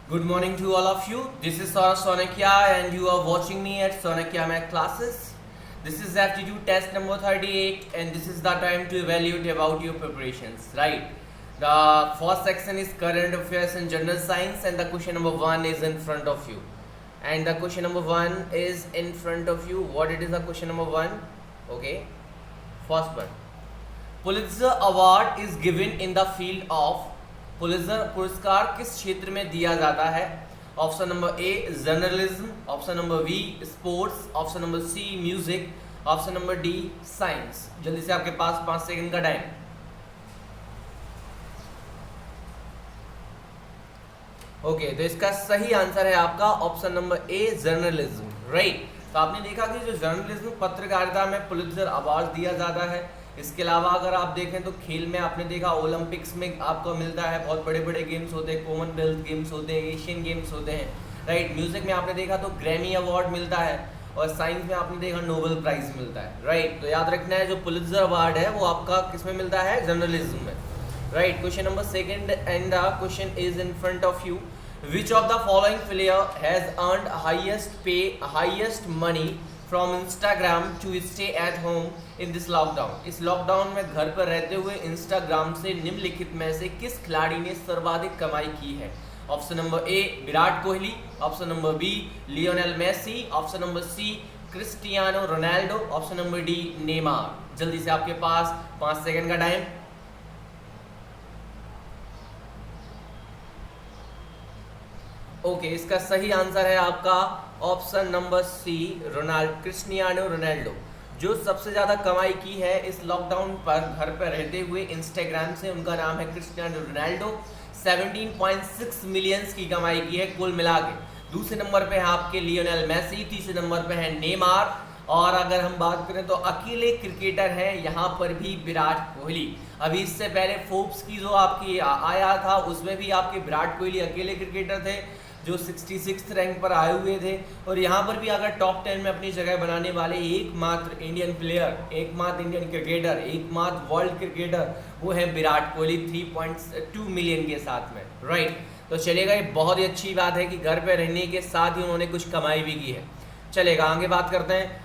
Good morning to all of you. This is Saurabh Sonakia and you are watching me at Sonakia Math Classes. This is aptitude test number 38 and this is the time to evaluate about your preparations, right? The first section is current affairs and general science and the question number 1 is in front of you. And the question number 1 is in front of you. What it is the question number 1? Okay. First one. Pulitzer Award is given in the field of Pulitzer पुरस्कार किस क्षेत्र में दिया जाता है? Option number A journalism, option number B sports, option number C music, option number D science. जल्दी से आपके पास 5 सेकंड का टाइम। ओके, तो इसका सही आंसर है आपका option number A journalism, right. तो आपने देखा कि जो जर्नलिज्म पत्रकारिता में पुलित्जर अवार्ड दिया जाता है। इसके अलावा अगर आप देखें तो खेल में आपने देखा ओलंपिक्स में आपको मिलता है, बहुत बड़े बड़े गेम्स होते हैं, कॉमनवेल्थ गेम्स होते हैं, एशियन गेम्स होते हैं, राइट। म्यूजिक में आपने देखा तो ग्रैमी अवार्ड मिलता है और साइंस में आपने देखा नोबेल प्राइज मिलता है, राइट। तो याद रखना है जो पुलित्जर अवार्ड है वो आपका किस में मिलता है? जर्नलिज्म में, right. Question number second and the question is in front of you. Which of the following player has earned highest money from Instagram to stay at home in this lockdown? इस lockdown में घर पर रहते हुए Instagram से निम्नलिखित में से किस खिलाड़ी ने सर्वाधिक कमाई की है? Option number A Virat Kohli, option number B Lionel Messi, option number C Cristiano Ronaldo, option number D Neymar. जल्दी से आपके पास 5 सेकंड का टाइम। ओके, इसका सही आंसर है आपका option number C Cristiano Ronaldo. जो सबसे ज़्यादा कमाई की है इस लॉकडाउन पर घर पर रहते हुए इंस्टाग्राम से, उनका नाम है क्रिस्टियानो रोनाल्डो। 17.6 मिलियंस की कमाई की है कुल मिला के। दूसरे नंबर पे है आपके लियोनेल मेसी, तीसरे नंबर पे है नेमार, और अगर हम बात करें तो अकेले क्रिकेटर हैं यहाँ पर भी विराट कोहली। अभी इससे पहले फोर्ब्स की जो आपकी आया था उसमें भी आपके विराट कोहली अकेले क्रिकेटर थे जो 66 रैंक पर आए हुए थे। और यहाँ पर भी अगर टॉप 10 में अपनी जगह बनाने वाले एकमात्र इंडियन प्लेयर, एकमात्र इंडियन क्रिकेटर, एकमात्र वर्ल्ड क्रिकेटर वो है विराट कोहली 3.2 मिलियन के साथ में, राइट। तो चलेगा, ये बहुत ही अच्छी बात है कि घर पे रहने के साथ ही उन्होंने कुछ कमाई भी की है। चलेगा, आगे बात करते हैं।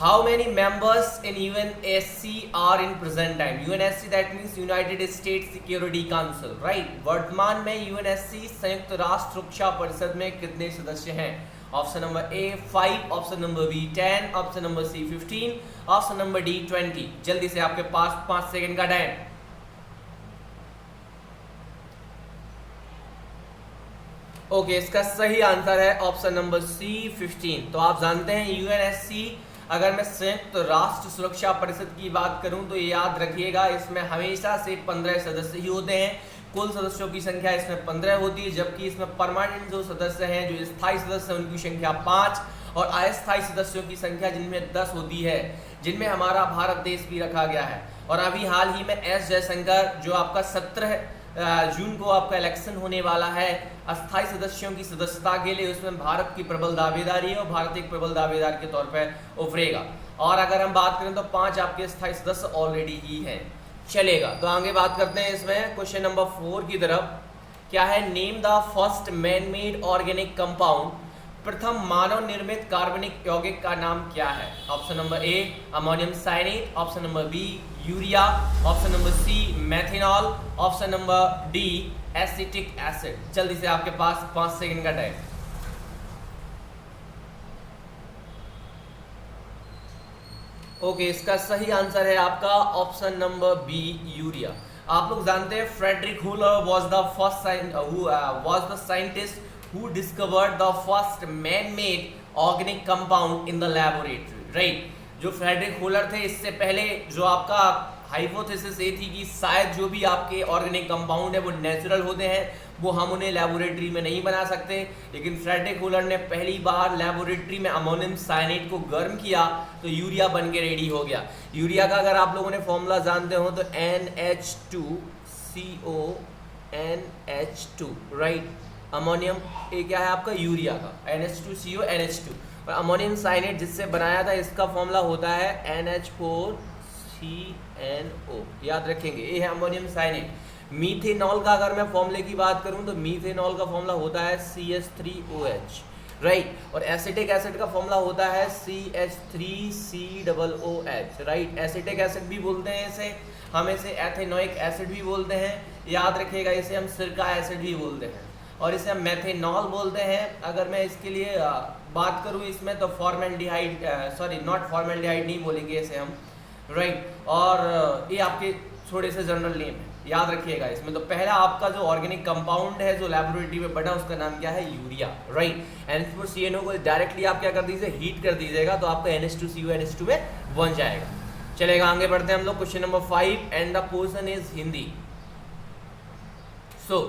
How many members in UNSC are in present time? UNSC that means United States Security Council, right? वर्तमान में UNSC संयुक्त राष्ट्र सुरक्षा परिषद में कितने सदस्य हैं? Option number A 5, option number B 10, option number C 15, option number D 20। जल्दी से आपके पास 5 सेकंड का टाइम। ओके, इसका सही आंसर है ऑप्शन नंबर सी 15। तो आप जानते हैं यूएनएससी, अगर मैं संयुक्त राष्ट्र सुरक्षा परिषद की बात करूं तो ये याद रखिएगा इसमें हमेशा से 15 सदस्य ही होते हैं। कुल सदस्यों की संख्या इसमें 15 होती है, जबकि इसमें परमानेंट जो सदस्य हैं, जो स्थायी सदस्य हैं, उनकी संख्या 5 और अस्थायी सदस्यों की संख्या जिनमें 10 होती है, जिनमें हमारा भारत देश भी रखा गया है। और अभी हाल ही में एस जयशंकर जो आपका 17 जून को आपका इलेक्शन होने वाला है अस्थायी सदस्यों की सदस्यता के लिए, उसमें भारत की प्रबल दावेदारी है और भारत एक प्रबल दावेदार के तौर पर उभरेगा। और अगर हम बात करें तो 5 आपके स्थायी सदस्य ऑलरेडी ही हैं। चलेगा, तो आगे बात करते हैं इसमें क्वेश्चन नंबर 4 की तरफ। क्या है? Name the first man made organic compound. प्रथम मानव निर्मित कार्बनिक यौगिक का नाम क्या है? Option number A ammonium cyanate, option number B urea, option number C methanol, option number D acetic acid. जल्दी से आपके पास 5 सेकंड का टाइम। ओके, इसका सही आंसर है आपका ऑप्शन नंबर बी यूरिया। आप लोग जानते हैं फ्रेडरिक हुलर was the scientist who discovered the first man-made organic compound in the laboratory, right? जो फ्रेडरिक होलर थे, इससे पहले जो आपका हाइपोथेसिस ये थी कि शायद जो भी आपके ऑर्गेनिक कंपाउंड है वो नेचुरल होते हैं, वो हम उन्हें लेबोरेटरी में नहीं बना सकते। लेकिन फ्रेडरिक होलर ने पहली बार लेबोरेटरी में अमोनियम साइनेट को गर्म किया तो यूरिया बन के रेडी हो गया। यूरिया का अगर आप लोगों ने फॉर्मूला जानते हो तो NH2CO NH2, राइट। अमोनियम ये क्या है आपका? यूरिया का NH2CO NH2, और अमोनियम साइनेट जिससे बनाया था इसका फॉर्मूला होता है NH4CNO। याद रखेंगे, ये है अमोनियम साइनेट। मीथेनॉल का अगर मैं फॉर्मूले की बात करूं तो मीथेनॉल का फॉर्मूला होता है CH3OH, राइट। और एसिटिक एसिड का फॉर्मूला होता है CH3COOH, राइट। एसिटिक एसिड भी बोलते हैं इसे, हम इसे एथेनोइक एसिड भी बोलते हैं, याद रखिएगा इसे हम सिरका एसिड भी बोलते हैं, और इसे हम मेथेनॉल बोलते हैं। अगर मैं इसके लिए बात करूं इसमें तो फॉर्मेल्डिहाइड, नॉट फॉर्मेल्डिहाइड नहीं बोलेंगे इसे हम, राइट। और ये आपके थोड़े से जनरल नेम है, याद रखिएगा इसमें। तो पहला आपका जो ऑर्गेनिक कंपाउंड है जो लेबोरेटरी में बना उसका नाम क्या है, यूरिया, राइट। NH4CNO को डायरेक्टली आप क्या कर दीजिए, हीट कर दीजिएगा तो आपका NH2CO NH2 में बन जाएगा। चलेगा, आगे बढ़ते हैं हम लोग। Question number 5 and the portion is Hindi. So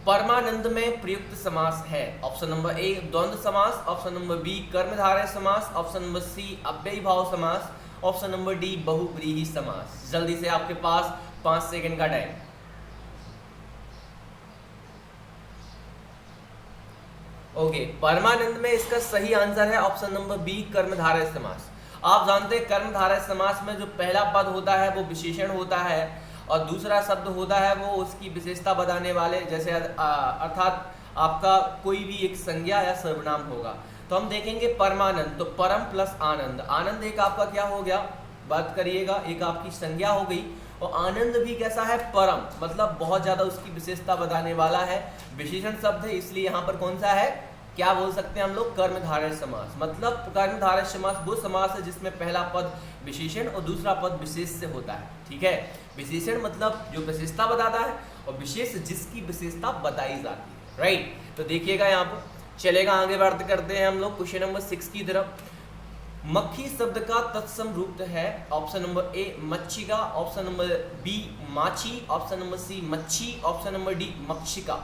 परमानंद में प्रयुक्त समास है। ऑप्शन नंबर ए द्वंद्व समास, ऑप्शन नंबर बी कर्मधारय समास, ऑप्शन नंबर सी अव्ययी भाव समास, ऑप्शन नंबर डी बहुव्रीहि समास। जल्दी से आपके पास 5 सेकंड का टाइम। ओके, परमानंद में इसका सही आंसर है ऑप्शन नंबर बी कर्मधारय समास। आप जानते हैं कर्मधारय समास में जो पहला पद होता है वो विशेषण होता है और दूसरा शब्द होता है वो उसकी विशेषता बताने वाले, जैसे अर्थात आपका कोई भी एक संज्ञा या सर्वनाम होगा। तो हम देखेंगे परमानंद, तो परम प्लस आनंद। आनंद एक आपका क्या हो गया, बात करिएगा, एक आपकी संज्ञा हो गई, और आनंद भी कैसा है, परम, मतलब बहुत ज्यादा उसकी विशेषता बताने वाला है, विशेषण शब्द है, इसलिए यहाँ पर कौन सा है, क्या बोल सकते हैं हम लोग, कर्मधारय समास। मतलब कर्मधारय समास वो समास है जिसमें पहला पद विशेषण और दूसरा पद विशेष से होता है, ठीक है। विशेषण मतलब जो विशेषता बताता है और विशेष जिसकी विशेषता बताई जाती है, राइट। तो देखिएगा यहाँ पर, चलेगा, आगे बात करते हैं हम लोग क्वेश्चन नंबर 6 की तरफ। मक्खी शब्द का तत्सम रूप है। ऑप्शन नंबर ए मच्छिका, ऑप्शन नंबर बी माछी, ऑप्शन नंबर सी मच्छी, ऑप्शन नंबर डी मक्षिका।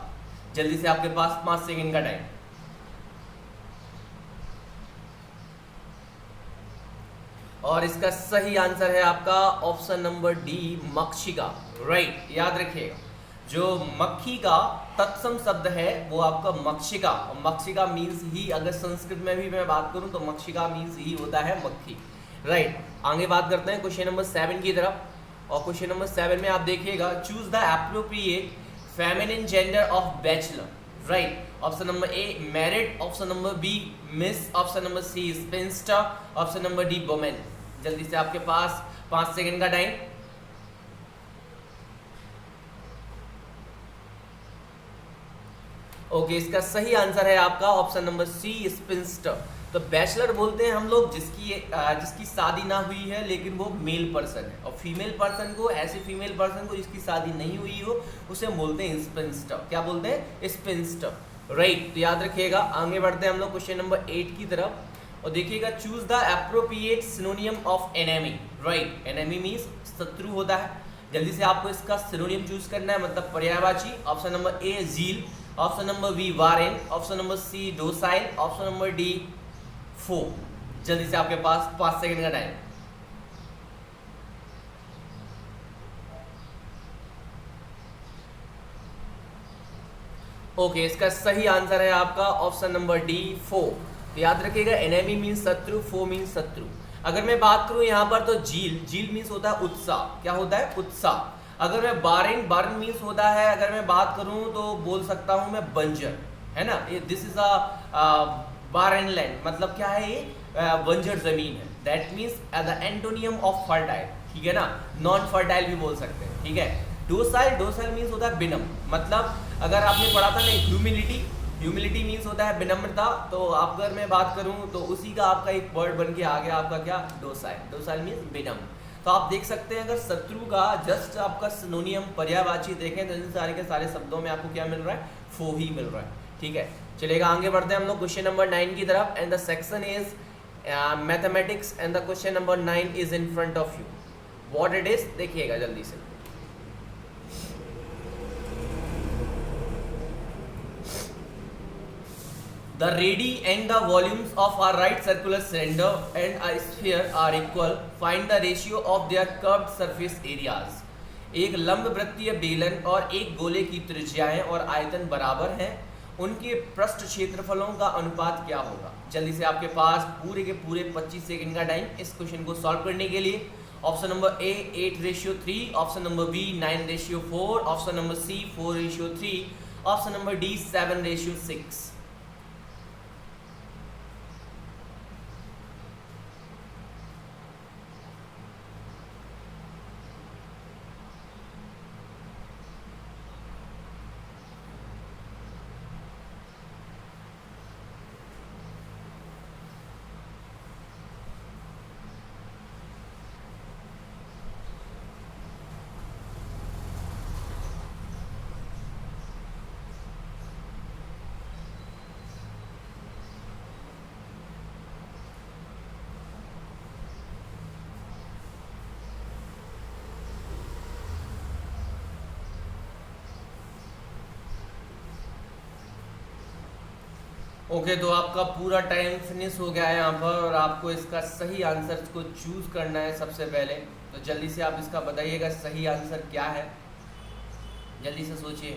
जल्दी से आपके पास 5 सेकंड का टाइम। और इसका सही आंसर है आपका ऑप्शन नंबर डी मक्षिका, राइट। याद रखिएगा जो मक्खी का तत्सम शब्द है वो आपका मक्षिका। मक्षिका मीन्स ही, अगर संस्कृत में भी मैं बात करूं तो मक्षिका मीन्स ही होता है मक्खी, राइट। आगे बात करते हैं क्वेश्चन नंबर 7 की तरफ। और क्वेश्चन नंबर 7 में आप देखिएगा, choose the appropriate feminine gender of bachelor, right. Option number A married, option number B miss, option number C spinster, option number D women. जल्दी से आपके पास 5 सेकंड का टाइम। ओके, इसका सही आंसर है आपका ऑप्शन नंबर सी स्पिंस्टर। तो बैचलर बोलते हैं हम लोग जिसकी शादी ना हुई है लेकिन वो मेल पर्सन है, और फीमेल पर्सन को, ऐसे फीमेल पर्सन को जिसकी शादी नहीं हुई हो उसे बोलते हैं स्पिंस्टर। क्या बोलते हैं, स्पिंस्टर, राइट। तो याद रखिएगा, आगे बढ़ते हैं हम लोग क्वेश्चन नंबर 8 की तरफ। और देखिएगा, choose the appropriate सिनोनियम of enemy, right. Enemy means शत्रु होता है। जल्दी से आपको इसका सिनोनियम चूज करना है, मतलब पर्यायवाची। Option number A zeal, option number B warren, option number C docile, option number D foe. जल्दी से आपके पास 5 सेकंड का टाइम। ओके, इसका सही आंसर है आपका ऑप्शन नंबर डी फो। तो याद रखिएगा, एनेमी मीन्स शत्रु, फो मीन्स शत्रु। अगर मैं बात करूं यहाँ पर तो जील मीन्स होता है उत्साह। क्या होता है, उत्साह। अगर मैं बारन मीन्स होता है, अगर मैं बात करूं तो बोल सकता हूं मैं बंजर, है ना। ये दिस इज अ बारन लैंड, मतलब क्या है, ये बंजर जमीन है। That means the antonym of fertile, ठीक है ना, नॉन फर्टाइल भी बोल सकते हैं, ठीक है। डोसाइल मीन्स होता है विनम्र, मतलब अगर आपने पढ़ा था ना ह्यूमिलिटी मीन्स होता है विनम्रता। तो आप अगर मैं बात करूं तो उसी का आपका एक वर्ड बन के आ गया आपका क्या, डोसाइल मीन्स विनम्र। तो आप देख सकते हैं, अगर शत्रु का जस्ट आपका सिनोनियम पर्यायवाची देखें तो इन सारे के सारे शब्दों में आपको क्या मिल रहा है, फो ही मिल रहा है, ठीक है। चलेगा, आगे बढ़ते हैं हम लोग क्वेश्चन नंबर 9 की तरफ। And the section is mathematics and the question number 9 is in front of you. What it is, देखिएगा जल्दी से। The radii and the volumes of a right circular cylinder and a sphere are equal. Find the ratio of their curved surface areas. एक लंब वृत्तीय बेलन और एक गोले की त्रिज्याएं और आयतन बराबर हैं, उनके पृष्ठ क्षेत्रफलों का अनुपात क्या होगा। जल्दी से आपके पास पूरे के पूरे 25 सेकंड का टाइम इस क्वेश्चन को सॉल्व करने के लिए। Option number A 8:3, option number B 9:4, option number C 4:3, option number D 7:6। Okay तो आपका पूरा टाइम फिनिश हो गया है यहाँ पर, और आपको इसका सही आंसर को चूज करना है सबसे पहले। तो जल्दी से आप इसका बताइएगा सही आंसर क्या है, जल्दी से सोचिए।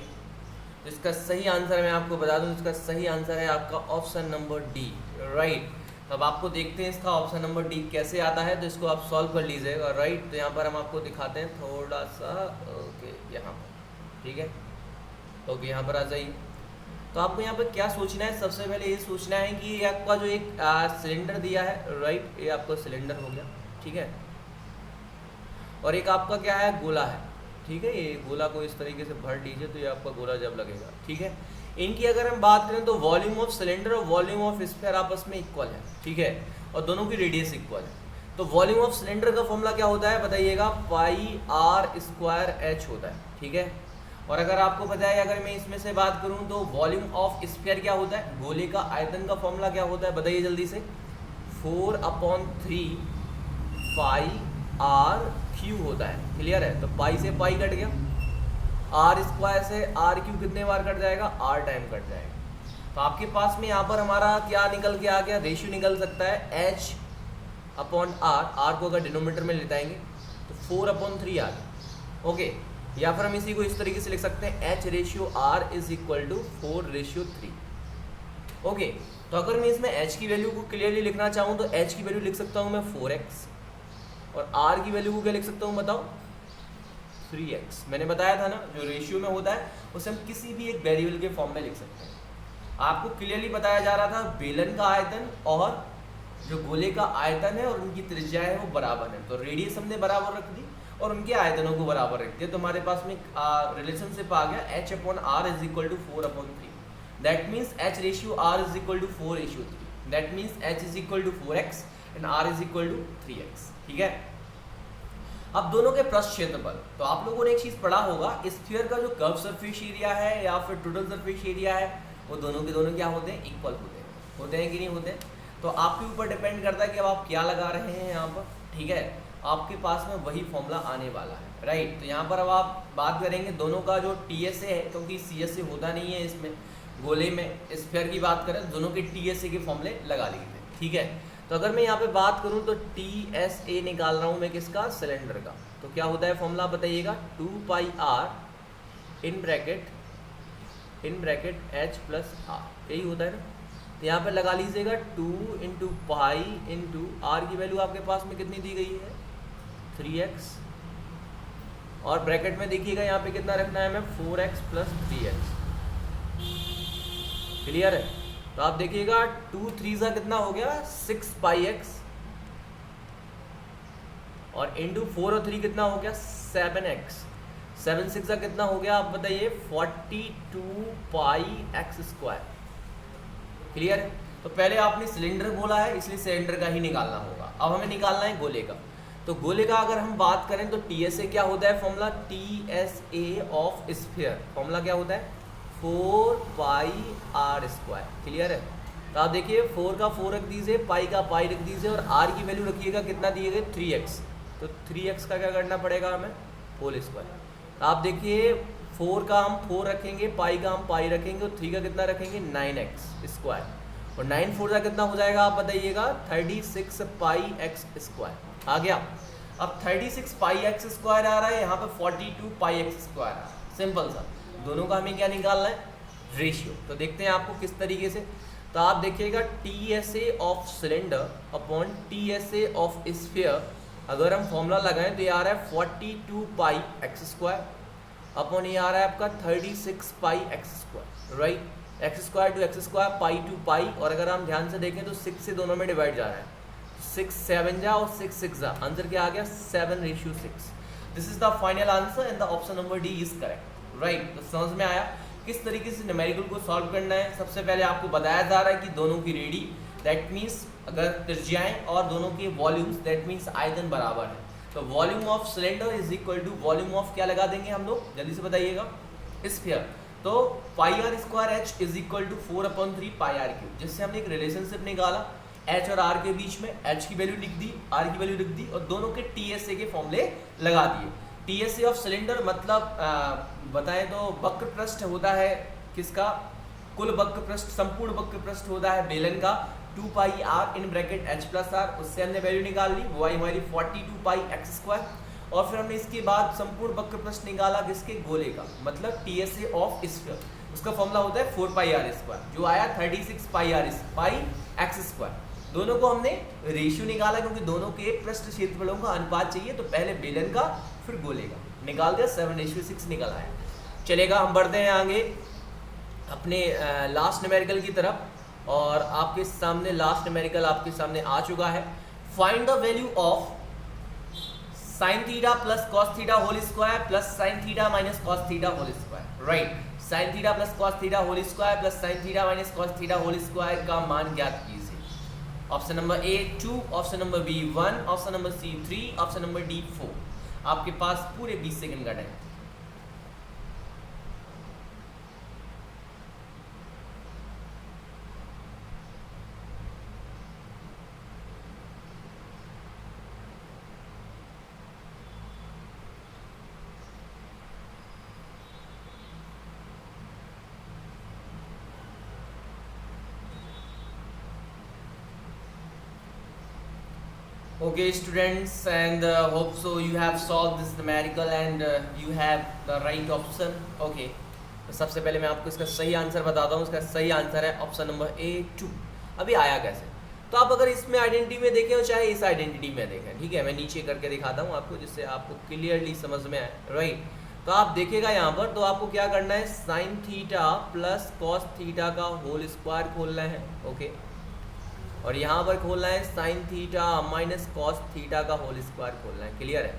तो इसका सही आंसर मैं आपको बता दूं, इसका सही आंसर है आपका ऑप्शन नंबर डी, राइट। अब आपको देखते हैं इसका ऑप्शन नंबर डी कैसे आता है, तो इसको आप सॉल्व कर लीजिएगा, राइट। तो यहाँ पर हम आपको दिखाते हैं थोड़ा सा, ओके यहाँ पर, ठीक है। ओके यहाँ पर आ जाइए। तो आपको यहाँ पर क्या सोचना है, सबसे पहले ये सोचना है कि ये आपका जो एक सिलेंडर दिया है, राइट, ये आपका सिलेंडर हो गया, ठीक है। और एक आपका क्या है, गोला है, ठीक है। ये गोला को इस तरीके से भर दीजिए तो ये आपका गोला जब लगेगा, ठीक है। इनकी अगर हम बात करें तो वॉल्यूम ऑफ सिलेंडर और वॉल्यूम ऑफ स्फीयर आपस में इक्वल है, ठीक है, और दोनों की रेडियस इक्वल है। तो वॉल्यूम ऑफ सिलेंडर का फॉर्मूला क्या होता है बताइएगा, पाई आर स्क्वायर एच होता है, ठीक है। और अगर आपको पता है, अगर मैं इसमें से बात करूं तो वॉल्यूम ऑफ स्फीयर क्या होता है, गोले का आयतन का फॉर्मूला क्या होता है बताइए जल्दी से, 4/3 पाई आर क्यू होता है, क्लियर है। तो पाई से पाई कट गया, आर स्क्वायर से आर क्यू कितने बार कट जाएगा, आर टाइम कट जाएगा। तो आपके पास में यहाँ पर हमारा क्या निकल के आ गया, रेशियो निकल सकता है H/R, आर को अगर डिनोमिनेटर में लेताएंगे तो 4/3 आ गया, ओके। या फिर हम इसी को इस तरीके से लिख सकते हैं H/R = 4:3, ओके। तो अगर मैं इसमें H की वैल्यू को क्लियरली लिखना चाहूँ तो H की वैल्यू लिख सकता हूँ मैं 4x, और R की वैल्यू को क्या लिख सकता हूँ बताओ, 3x। मैंने बताया था ना, जो रेशियो में होता है उसे हम किसी भी एक वेरिएबल के फॉर्म में लिख सकते हैं। आपको क्लियरली बताया जा रहा था बेलन का आयतन और जो गोले का आयतन है और उनकी त्रिज्या है वो बराबर है, तो रेडियस हमने बराबर रख दी और उनके आयतनों को बराबर रख दिया, तो हमारे पास में रिलेशनशिप आ गया H/R = 4/3। That means H/R = 4:3, that means H = 4x and R = 3x, ठीक है। अब दोनों के पृष्ठ क्षेत्रफल, तो आप लोगों ने एक चीज पढ़ा होगा, स्फीयर का जो कर्व सरफेस एरिया है या फिर टोटल सरफेस एरिया है, वो दोनों के दोनों क्या होते हैं, इक्वल होते हैं कि नहीं होते। तो आपके ऊपर डिपेंड करता है कि अब आप क्या लगा रहे हैं यहाँ पर, ठीक है। आपके पास में वही फॉर्मूला आने वाला है, राइट। तो यहाँ पर अब आप बात करेंगे दोनों का जो TSA है, क्योंकि CSA होता नहीं है इसमें, गोले में स्फीयर की बात करें दोनों के TSA के फॉर्मूले लगा लीजिए, ठीक है। तो अगर मैं यहाँ पे बात करूँ तो TSA निकाल रहा हूँ मैं किसका, सिलेंडर का। तो क्या होता है फॉर्मूला बताइएगा, 2 पाई R इन ब्रैकेट H+R, यही होता है ना। तो यहाँ पे लगा लीजिएगा 2 × पाई × R की वैल्यू आपके पास में कितनी दी गई है, 3x, और ब्रैकेट में देखिएगा यहाँ पे कितना रखना है, मैं 4x + 3x, क्लियर है। तो आप देखिएगा 2 3 कितना हो गया, 6 पाई x, और इंटू 4 और 3 कितना हो गया, 7x, 7 6 कितना हो गया आप बताइए, 42 पाई x², क्लियर है। तो पहले आपने सिलेंडर बोला है इसलिए सिलेंडर का ही निकालना होगा। अब हमें निकालना है गोले का। तो गोले का अगर हम बात करें तो TSA क्या होता है formula, TSA of sphere formula क्या होता है, 4 पाई R², क्लियर है। तो आप देखिए 4 का 4 रख दीजिए, पाई का पाई रख दीजिए, और R की वैल्यू रखिएगा कितना दिए गए, 3x। तो 3x का क्या करना पड़ेगा हमें, होल स्क्वायर। तो आप देखिए 4 का हम 4 रखेंगे, पाई का हम पाई रखेंगे, और 3 का कितना रखेंगे, 9x², और 9 4 का कितना हो जाएगा आप बताइएगा, 36 पाई x²। आ गया। अब 36 पाई x² आ रहा है, यहाँ पे 42 पाई x² आ रहा है, सिंपल सा। दोनों का हमें क्या निकालना है, रेशियो। तो देखते हैं आपको किस तरीके से। तो आप देखिएगा TSA of cylinder upon TSA of sphere अगर हम फॉर्मूला लगाएं तो ये आ रहा है 42 पाई एक्स स्क्वायर अपॉन ये आ रहा है आपका 36 pi x square, right. X square to x square, pi to pi, और अगर हम ध्यान से देखें तो 6 से दोनों में डिवाइड जा रहा है, 6 7 जा और 6 6 जा, आंसर क्या आ गया 7:6। This is the final answer and the option number D is correct, right. तो समझ में आया किस तरीके से न्यूमेरिकल को सॉल्व करना है। सबसे पहले आपको बताया जा रहा है कि दोनों की रेडी, दैट मीन्स अगर त्रिज्याएं और दोनों के वॉल्यूम्स, दैट मीन्स आयतन बराबर है, तो volume of cylinder is equal to volume of क्या लगा देंगे हम लोग, जल्दी से बताइएगा, स्फीयर। तो pi r square h is equal to 4/3 pi r cube, जिससे हमने एक रिलेशनशिप निकाला एच और आर के बीच में, एच की वैल्यू लिख दी, आर की वैल्यू लिख दी, और दोनों के टीएसए के फॉर्मूले लगा दिए। टीएसए ऑफ सिलेंडर मतलब बताएं तो वक्र पृष्ठ होता है किसका, कुल वक्र पृष्ठ, संपूर्ण वक्र पृष्ठ होता है बेलन का, 2 pi R in bracket H plus R, उससे हमने वैल्यू निकाल ली, वो आई हमारी 42 पाई एक्स स्क्वायर, और फिर हमने इसके बाद संपूर्ण वक्र पृष्ठ निकाला किसके, गोले का, मतलब टीएसए ऑफ स्फीयर, उसका फॉर्मूला होता है 4 पाई आर स्क्वायर, जो आया 36 पाई आर पाई एक्स स्क्वायर। दोनों को हमने रेशियो निकाला क्योंकि दोनों के पृष्ठ क्षेत्रफलों का अनुपात चाहिए, तो पहले बेलन का फिर गोले का निकाल दिया, 7:6 निकल आया। चलेगा, हम बढ़ते हैं आगे अपने लास्ट न्यूमेरिकल की तरफ, और आपके सामने लास्ट न्यूमेरिकल आपके सामने आ चुका है। Find the value of sin theta plus cos theta whole square plus sin theta minus cos theta whole square, right. sin theta plus cos theta whole square plus sin theta minus cos theta whole square का मान ज्ञात कीजिए। Option number A 2, option number B 1, option number C 3, option number D 4। आपके पास पूरे 20 second का time. Okay students, and hope so you have solved this numerical and you have the right option. Okay, तो सबसे पहले मैं आपको इसका सही आंसर बताता हूँ। इसका सही आंसर है ऑप्शन नंबर ए 2। अभी आया कैसे, तो आप अगर इसमें आइडेंटिटी में देखें और चाहे इस आइडेंटिटी में देखें, ठीक है, मैं नीचे करके दिखाता हूँ आपको जिससे आपको क्लियरली समझ में आए, राइट। तो आप देखिएगा यहाँ पर, तो आपको क्या करना है, sine theta plus cos theta का होल स्क्वायर खोलना है, ओके, और यहाँ पर खोलना है sine theta minus cos theta का होल स्क्वायर खोलना है, क्लियर है।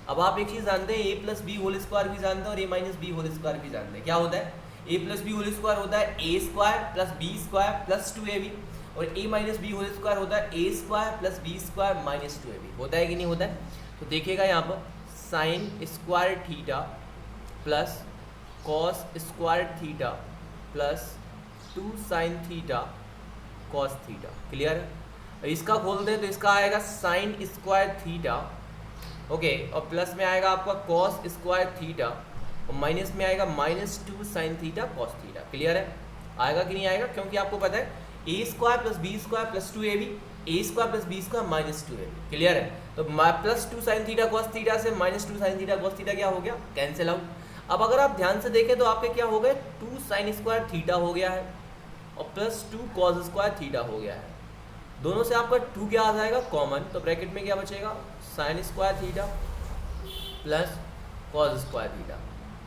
अब आप एक चीज़ जानते हैं, A plus B whole square भी जानते हैं और A minus B whole square भी जानते हैं। क्या होता है, A plus B whole square होता है A square plus B square plus 2ab, और A minus B whole square होता है A square plus B square minus 2ab। होता है कि नहीं होता है, तो देखिएगा यहाँ पर sine square theta plus cos square theta plus 2 sine theta cos theta, clear है। इसका खोल दें तो इसका आएगा साइन स्क्वायर थीटा, ओके, और प्लस में आएगा आपका कॉस स्क्वायर थीटा, और माइनस में आएगा -2 sine theta cos theta, clear है। आएगा कि नहीं आएगा, क्योंकि आपको पता है A square plus B square plus 2ab, A square plus B square minus 2ab, clear है। तो +2 साइन थीटा कॉस थीटा से -2 साइन थीटा कॉस थीटा क्या हो गया, कैंसिल आउट। अब अगर आप ध्यान से देखें तो आपके क्या हो गए, 2 साइन स्क्वायर थीटा हो गया है और +2 कॉस स्क्वायर थीटा हो गया है। दोनों से आपका 2 क्या आ जाएगा, कॉमन, तो ब्रैकेट में क्या बचेगा, sign square theta plus cos square theta.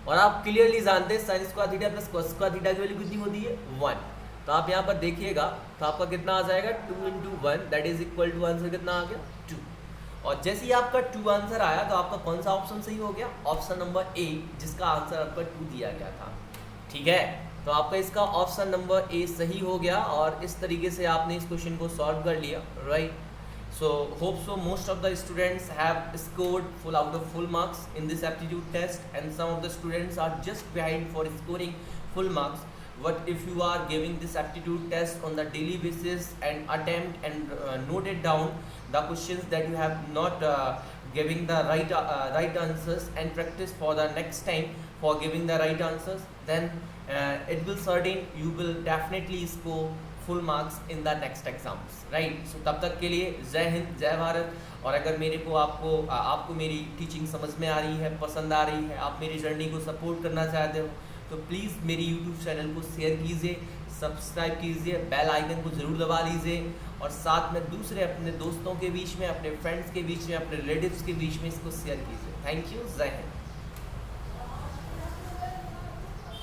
और आप क्लियरली जानते हैं sign square theta plus cos square theta की वैल्यू कितनी होती है, 1। तो आप यहाँ पर देखिएगा तो आपका कितना आ जाएगा, 2 × 1 that is equal to answer कितना आ गया, 2। और जैसे ही आपका 2 आंसर आया तो आपका कौन सा ऑप्शन सही हो गया, ऑप्शन नंबर ए, जिसका आंसर आपका 2 दिया गया था, ठीक है। तो आपका इसका ऑप्शन नंबर ए सही हो गया, और इस तरीके से आपने इस क्वेश्चन को सॉल्व कर लिया, right. So hope so most of the students have scored full out of full marks in this aptitude test, and some of the students are just behind for scoring full marks. But if you are giving this aptitude test on the daily basis and attempt and note it down the questions that you have not giving the right answers and practice for the next time for giving the right answers, then it will certain you will definitely score full marks in the next exams, right? So तब तक के लिए जय हिंद, जय भारत। और अगर मेरे को आपको मेरी टीचिंग समझ में आ रही है, पसंद आ रही है, आप मेरी जर्नी को सपोर्ट करना चाहते हो, तो प्लीज़ मेरी यूट्यूब चैनल को शेयर कीजिए, सब्सक्राइब कीजिए, बेल आइकन को ज़रूर दबा लीजिए और साथ में दूसरे अपने दोस्तों के बीच में, अपने फ्रेंड्स के बीच में, अपने रिलेटिव्स के बीच में इसको शेयर कीजिए। थैंक यू, जय हिंद।